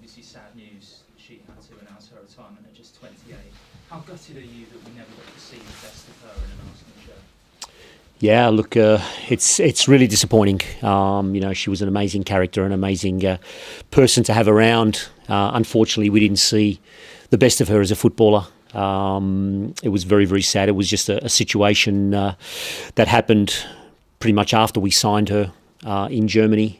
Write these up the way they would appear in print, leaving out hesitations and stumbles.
obviously sad news. She had to announce her retirement at just 28. How gutted are you that we never got to see the best of her in an Arsenal shirt? Yeah, look, it's really disappointing. She was an amazing character, an amazing person to have around. Unfortunately, we didn't see the best of her as a footballer. It was very, very sad. It was just a situation that happened pretty much after we signed her in Germany.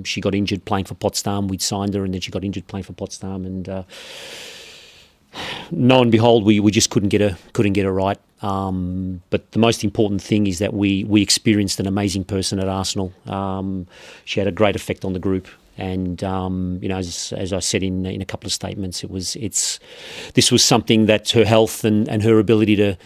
She got injured playing for Potsdam. We'd signed her, and then she got injured playing for Potsdam. And lo and behold, we just couldn't get her right. But the most important thing is that we experienced an amazing person at Arsenal. She had a great effect on the group. And as I said in a couple of statements, this was something that her health and her ability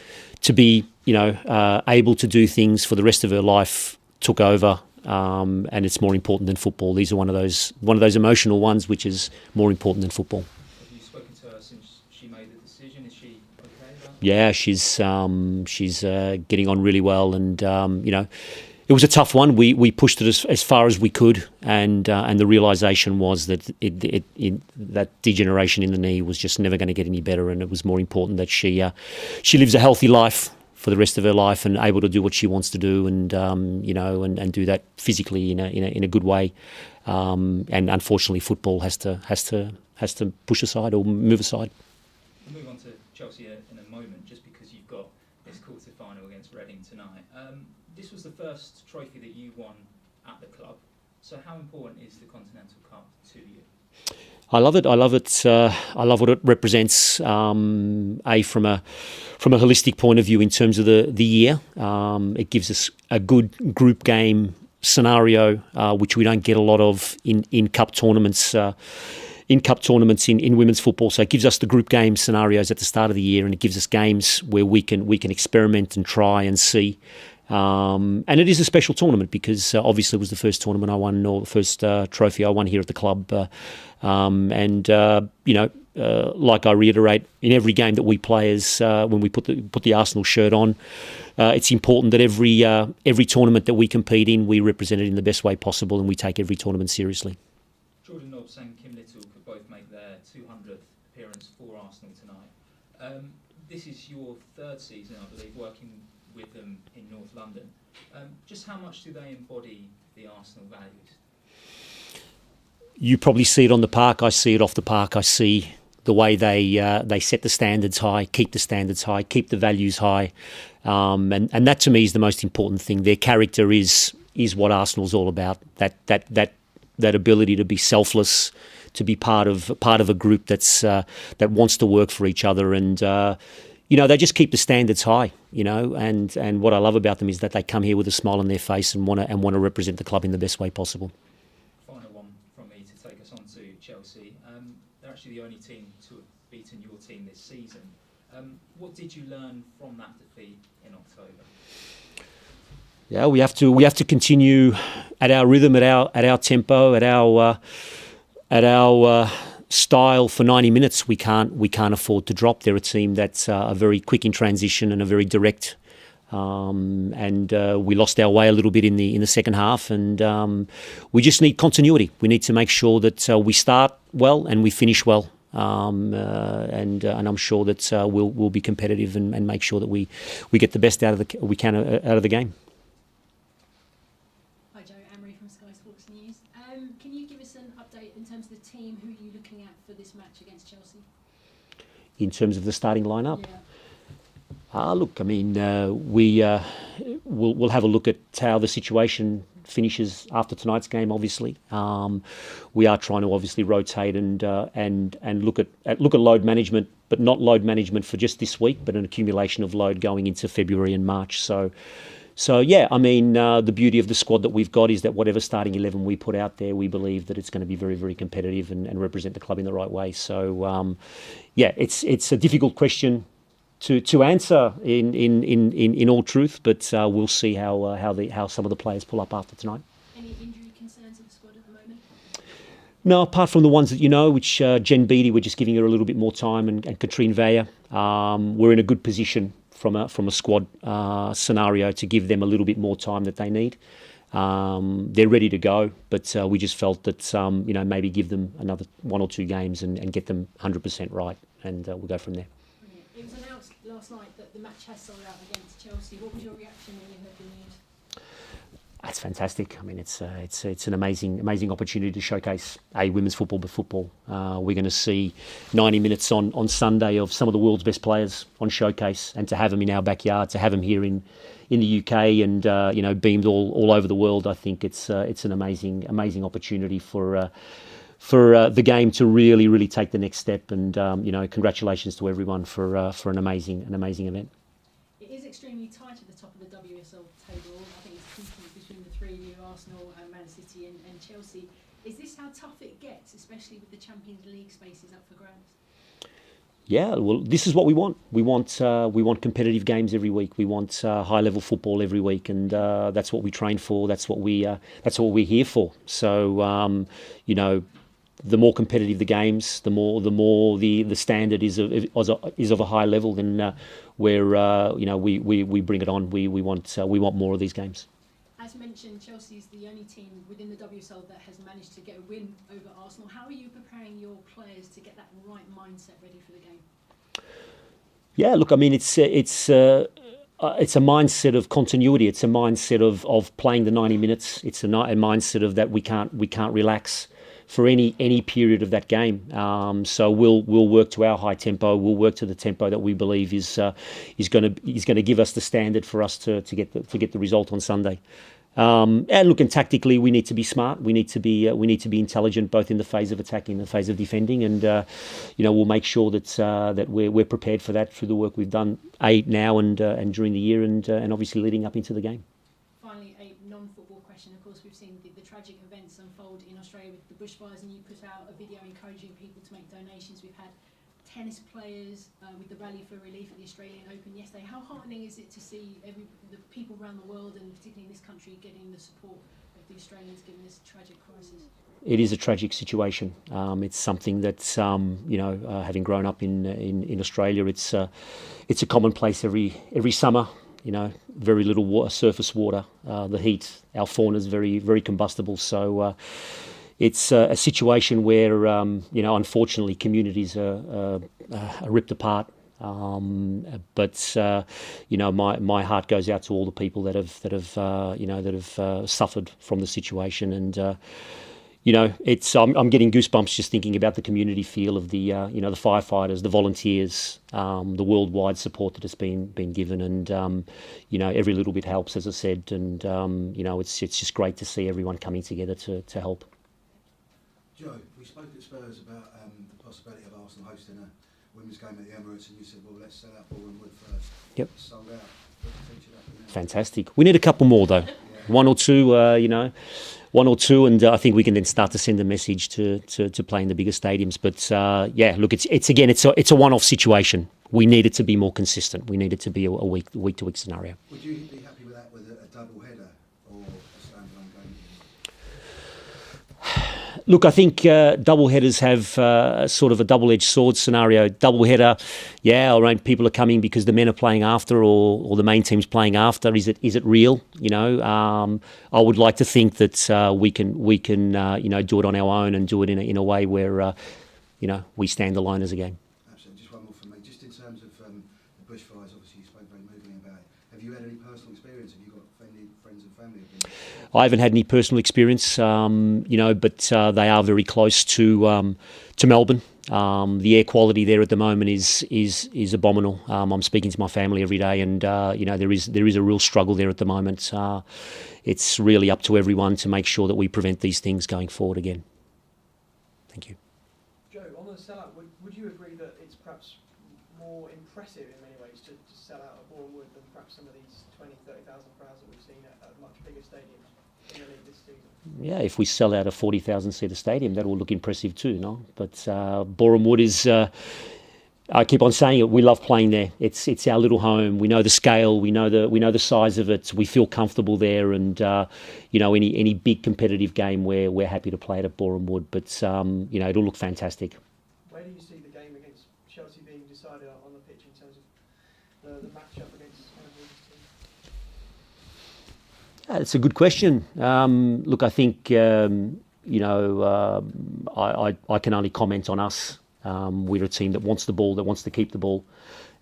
to be able to do things for the rest of her life took over. And it's more important than football. These are one of those emotional ones, which is more important than football. Have you spoken to her since she made the decision? Is she okay? Yeah, she's getting on really well, and it was a tough one. We pushed it as far as we could, and the realisation was that that degeneration in the knee was just never going to get any better, and it was more important that she lives a healthy life for the rest of her life and able to do what she wants to do, and and do that physically in a good way. And unfortunately, football has to push aside or move aside. We'll move on to Chelsea in a moment, just because you've got this quarter-final against Reading tonight. This was the first trophy that you won at the club. So how important is the Continental Cup to you? I love it. I love it. I love what it represents. From a holistic point of view, in terms of the year, it gives us a good group game scenario, which we don't get a lot of in cup tournaments. In women's football. So it gives us the group game scenarios at the start of the year, and it gives us games where we can experiment and try and see. And it is a special tournament because obviously it was the first tournament I won, or the first trophy I won here at the club. Like I reiterate, in every game that we play, when we put the Arsenal shirt on, it's important that every tournament that we compete in, we represent it in the best way possible, and we take every tournament seriously. Jordan Nobbs and Kim Little could both make their 200th appearance for Arsenal tonight. This is your third season, I believe, working with them in North London. Just how much do they embody the Arsenal values? You probably see it on the park. I see it off the park. I see the way they set the standards high, keep the standards high, keep the values high, and that to me is the most important thing. Their character is what Arsenal's all about. That ability to be selfless, to be part of a group that wants to work for each other, and they just keep the standards high. And what I love about them is that they come here with a smile on their face and want to represent the club in the best way possible. Final one from me to take us on to Chelsea. They're actually the only team to have beaten your team this season. What did you learn from that defeat in October? Yeah, we have to continue at our rhythm, at our tempo, at our style for 90 minutes. We can't afford to drop. They're a team that's are very quick in transition and are very direct. And we lost our way a little bit in the second half, and we just need continuity. We need to make sure that we start well and we finish well. And I'm sure that we'll be competitive and make sure that we get the best out of the game. Can you give us an update in terms of the team? Who are you looking at for this match against Chelsea? In terms of the starting lineup? Yeah. Look, I mean, we'll have a look at how the situation finishes after tonight's game. Obviously, we are trying to obviously rotate and look at load management, but not load management for just this week, but an accumulation of load going into February and March. So yeah, I mean, the beauty of the squad that we've got is that whatever starting 11 we put out there, we believe that it's going to be very, very competitive and represent the club in the right way. So yeah, it's a difficult question to answer in all truth, but we'll see how some of the players pull up after tonight. Any injury concerns in the squad at the moment? No, apart from the ones that you know, which Jen Beattie, we're just giving her a little bit more time, and Katrine Veyer. We're in a good position from a squad scenario to give them a little bit more time that they need. They're ready to go, but we just felt that maybe give them another 1 or 2 games and get them 100% right, and we'll go from there. Brilliant. It was announced last night that the match has sold out against Chelsea. What was your reaction when you heard the news? That's fantastic. I mean, it's an amazing opportunity to showcase women's football, but football. We're going to see 90 minutes on Sunday of some of the world's best players on showcase, and to have them in our backyard, to have them here in the UK, and beamed all over the world. I think it's an amazing opportunity for the game to really take the next step. And congratulations to everyone for an amazing event. It is extremely tight at the top of the WSL table. I think it's 2 points between the 3 of you, Arsenal and Man City and Chelsea. Is this how tough it gets, especially with the Champions League spaces up for grabs? Yeah, well, this is what we want. We want competitive games every week. We want high-level football every week, and that's what we train for. That's what we're here for. So, the more competitive the games, the more the standard is of a high level. Then we bring it on. We want more of these games. As mentioned, Chelsea is the only team within the WSL that has managed to get a win over Arsenal. How are you preparing your players to get that right mindset ready for the game? Yeah, look, I mean, it's a mindset of continuity. It's a mindset of playing the 90 minutes. It's a mindset of that we can't relax for any period of that game. So we'll work to our high tempo. We'll work to the tempo that we believe is going to give us the standard for us to get the result on Sunday. And look, and tactically, we need to be smart. We need to be intelligent, both in the phase of attacking and the phase of defending. And we'll make sure that we're prepared for that through the work we've done now and during the year, and obviously leading up into the game. Finally, a non-football question. Of course, we've seen the tragic events unfold in Australia with the bushfires, and you put out a video encouraging people to make donations. We've had tennis players with the Rally for Relief at the Australian Open yesterday. How heartening is it to see the people around the world, and particularly in this country, getting the support of the Australians given this tragic crisis? It is a tragic situation. It's something that having grown up in Australia, it's a commonplace every summer. Very little surface water. The heat, our fauna is very combustible. So it's a situation where unfortunately communities are ripped apart. But my heart goes out to all the people that have suffered from the situation, and I'm getting goosebumps just thinking about the community feel of the firefighters, the volunteers, the worldwide support that has been given, and every little bit helps, as I said, and it's just great to see everyone coming together to help. Joe, we spoke at Spurs about the possibility of Arsenal hosting a women's game at the Emirates, and you said, well, let's sell out Boreham Wood first. Yep. It's sold out. Fantastic. We need a couple more though. Yeah. One or two, and I think we can then start to send a message to play in the bigger stadiums. But look, it's a one-off situation. We need it to be more consistent. We need it to be a week-to-week scenario. Would you be happy with that, with a double header or a standalone game? Look, I think double headers have sort of a double-edged sword scenario. Double header, people are coming because the men are playing after, or the main team's playing after. Is it real? I would like to think that we can do it on our own and do it in a way where we stand alone as a game. Absolutely. Just one more from me. Just in terms of the bushfires, obviously you spoke very movingly about it. Have you had any personal experience? Have you got any friends and family who've been? I haven't had any personal experience, but they are very close to Melbourne. The air quality there at the moment is abominable. I'm speaking to my family every day, and there is a real struggle there at the moment. It's really up to everyone to make sure that we prevent these things going forward again. Thank you. Joe, on the sellout, would you agree that it's perhaps more impressive in many ways to sell out at Boreham Wood than perhaps some of these 20,000-30,000 crowds that we've seen at much bigger stadiums in the league this season? Yeah, if we sell out a 40,000-seater stadium, that will look impressive too, no? But Boreham Wood is, I keep on saying it, we love playing there. It's our little home. We know the scale, we know the size of it. We feel comfortable there, and any big competitive game we're happy to play it at Boreham Wood. But it'll look fantastic. Where do you see the game against Chelsea being decided on the pitch in terms of the match-up against It's a good question. Look, I think I can only comment on us. We're a team that wants the ball, that wants to keep the ball,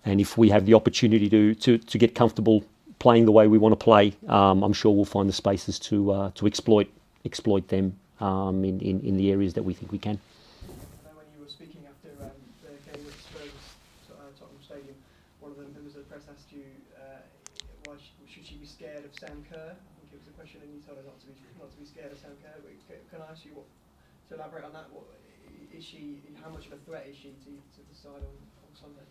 and if we have the opportunity to get comfortable playing the way we want to play, I'm sure we'll find the spaces to exploit them in the areas that we think we can. I know when you were speaking after the game with Spurs, Tottenham Stadium, one of the members of the press asked you why should she be scared of Sam Kerr? I think it was a question, and you told her not to be scared of Sam Kerr. But can I ask you to elaborate on that? What is she? How much of a threat is she to the side on Sunday?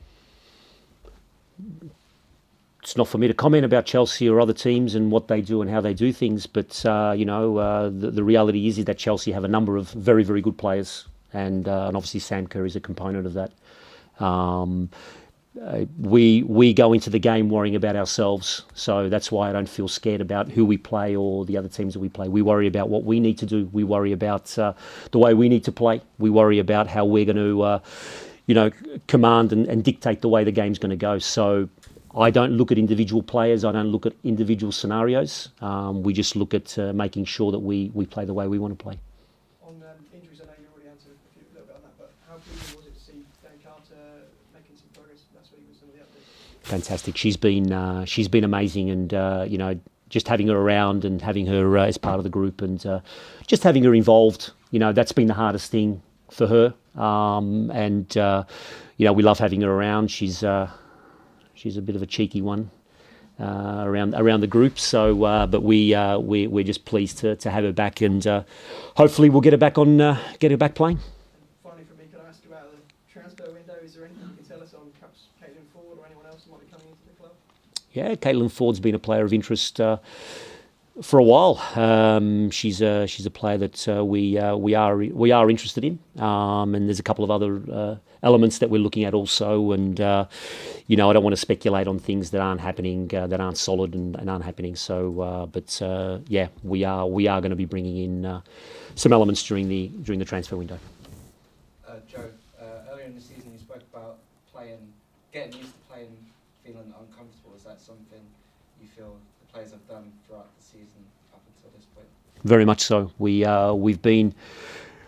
It's not for me to comment about Chelsea or other teams and what they do and how they do things, but the reality is that Chelsea have a number of very, very good players, and obviously Sam Kerr is a component of that. We go into the game worrying about ourselves, so that's why I don't feel scared about who we play or the other teams that we play. We worry about what we need to do. We worry about the way we need to play. We worry about how we're going to, command and dictate the way the game's going to go. So I don't look at individual players. I don't look at individual scenarios. We just look at making sure that we play the way we want to play. On injuries, I know you already answered a little bit on that, but how pleasing was it to see Dan Carter making some progress last week with some of the updates? Fantastic. She's been amazing, and just having her around and having her as part of the group and just having her involved, that's been the hardest thing for her. We love having her around. She's a bit of a cheeky one around the group. So, but we're just pleased to have her back, and hopefully we'll get her back playing. Finally, from me, can I ask about the transfer window? Is there anything you can tell us on perhaps Caitlin Ford or anyone else who might be coming into the club? Yeah, Caitlin Ford's been a player of interest for a while. She's a player that we are interested in, and there's a couple of other elements that we're looking at also. And I don't want to speculate on things that aren't happening, that aren't solid and aren't happening. So, we are going to be bringing in some elements during the transfer window. Joe, earlier in the season you spoke about getting used to playing, feeling uncomfortable. Is that something you feel the players have done throughout the season up until this point? Very much so. We've been,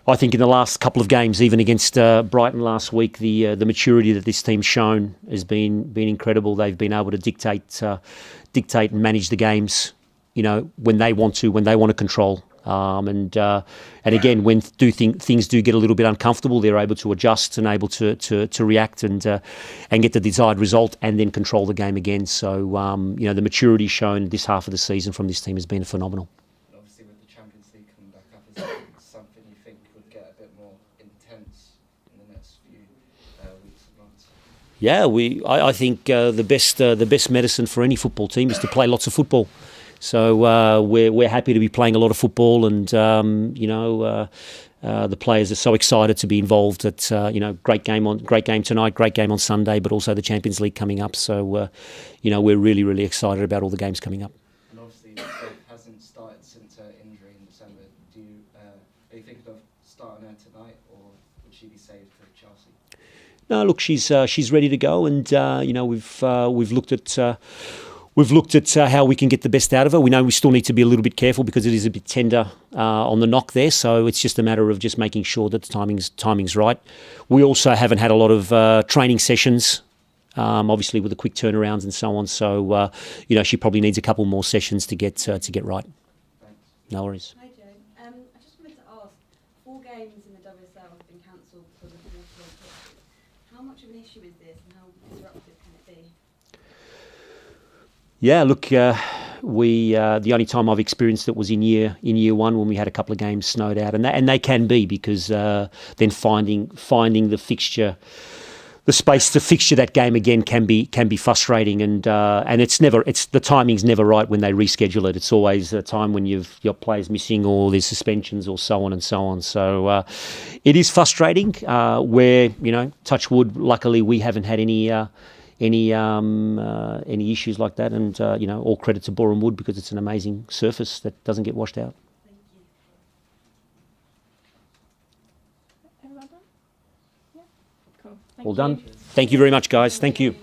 I think, in the last couple of games, even against Brighton last week, the maturity that this team's shown has been incredible. They've been able to dictate and manage the games, when they want to control. And again, when things do get a little bit uncomfortable, they're able to adjust and able to react and get the desired result and then control the game again. So the maturity shown this half of the season from this team has been phenomenal. And obviously, with the Champions League coming back up, is that something you think would get a bit more intense in the next few weeks and months? Yeah, I think the best medicine for any football team is to play lots of football. So we're happy to be playing a lot of football, and the players are so excited to be involved. At great game tonight, great game on Sunday, but also the Champions League coming up. So we're really excited about all the games coming up. And obviously, it hasn't started since her injury in December. Are you thinking of starting her tonight, or would she be saved for Chelsea? No, look, she's ready to go, and we've looked at. We've looked at how we can get the best out of her. We know we still need to be a little bit careful because it is a bit tender on the knock there. So it's just a matter of just making sure that the timing's right. We also haven't had a lot of training sessions, obviously with the quick turnarounds and so on. So she probably needs a couple more sessions to get right. Thanks. No worries. Hi Joe. I just wanted to ask, 4 games in the WSL have been cancelled because of water restrictions. How much of an issue is this, and how disruptive can it be? Yeah, look, the only time I've experienced it was in year one when we had a couple of games snowed out, and they can be because then finding the fixture, the space to fixture that game again can be frustrating, and the timing's never right when they reschedule it. It's always a time when you've got players missing or there's suspensions or so on and so on. So it is frustrating. Where touch wood, luckily we haven't had any issues like that, and all credit to Boreham Wood because it's an amazing surface that doesn't get washed out. Thank you. Everyone done? Yeah. Cool. All done. Thank you very much, guys. Thank you.